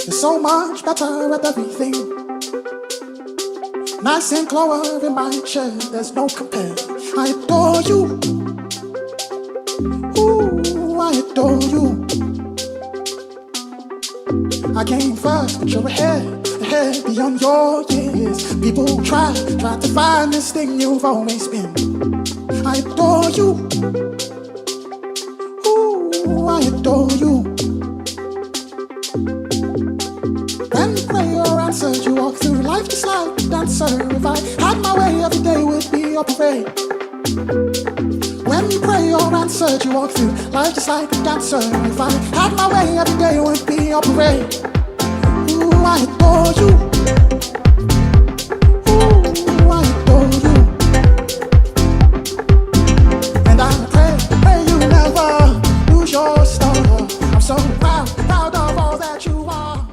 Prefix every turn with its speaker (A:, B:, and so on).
A: You're so much better at everything. Nice and clover in my chair, there's no compare. I adore you. Ooh, I adore you. I came first, but you're ahead beyond your years. People try to find this thing you've always been. I adore you. Ooh, I adore you. When you pray or answer, you walk through life just like a dancer. If I had my way, every day would be a parade. When you pray or answer, you walk through life just like a dancer. If I had my way, every day would be a parade. Ooh, I adore you. Ooh, I adore you. And I pray you never lose your star. I'm so proud of all that you are.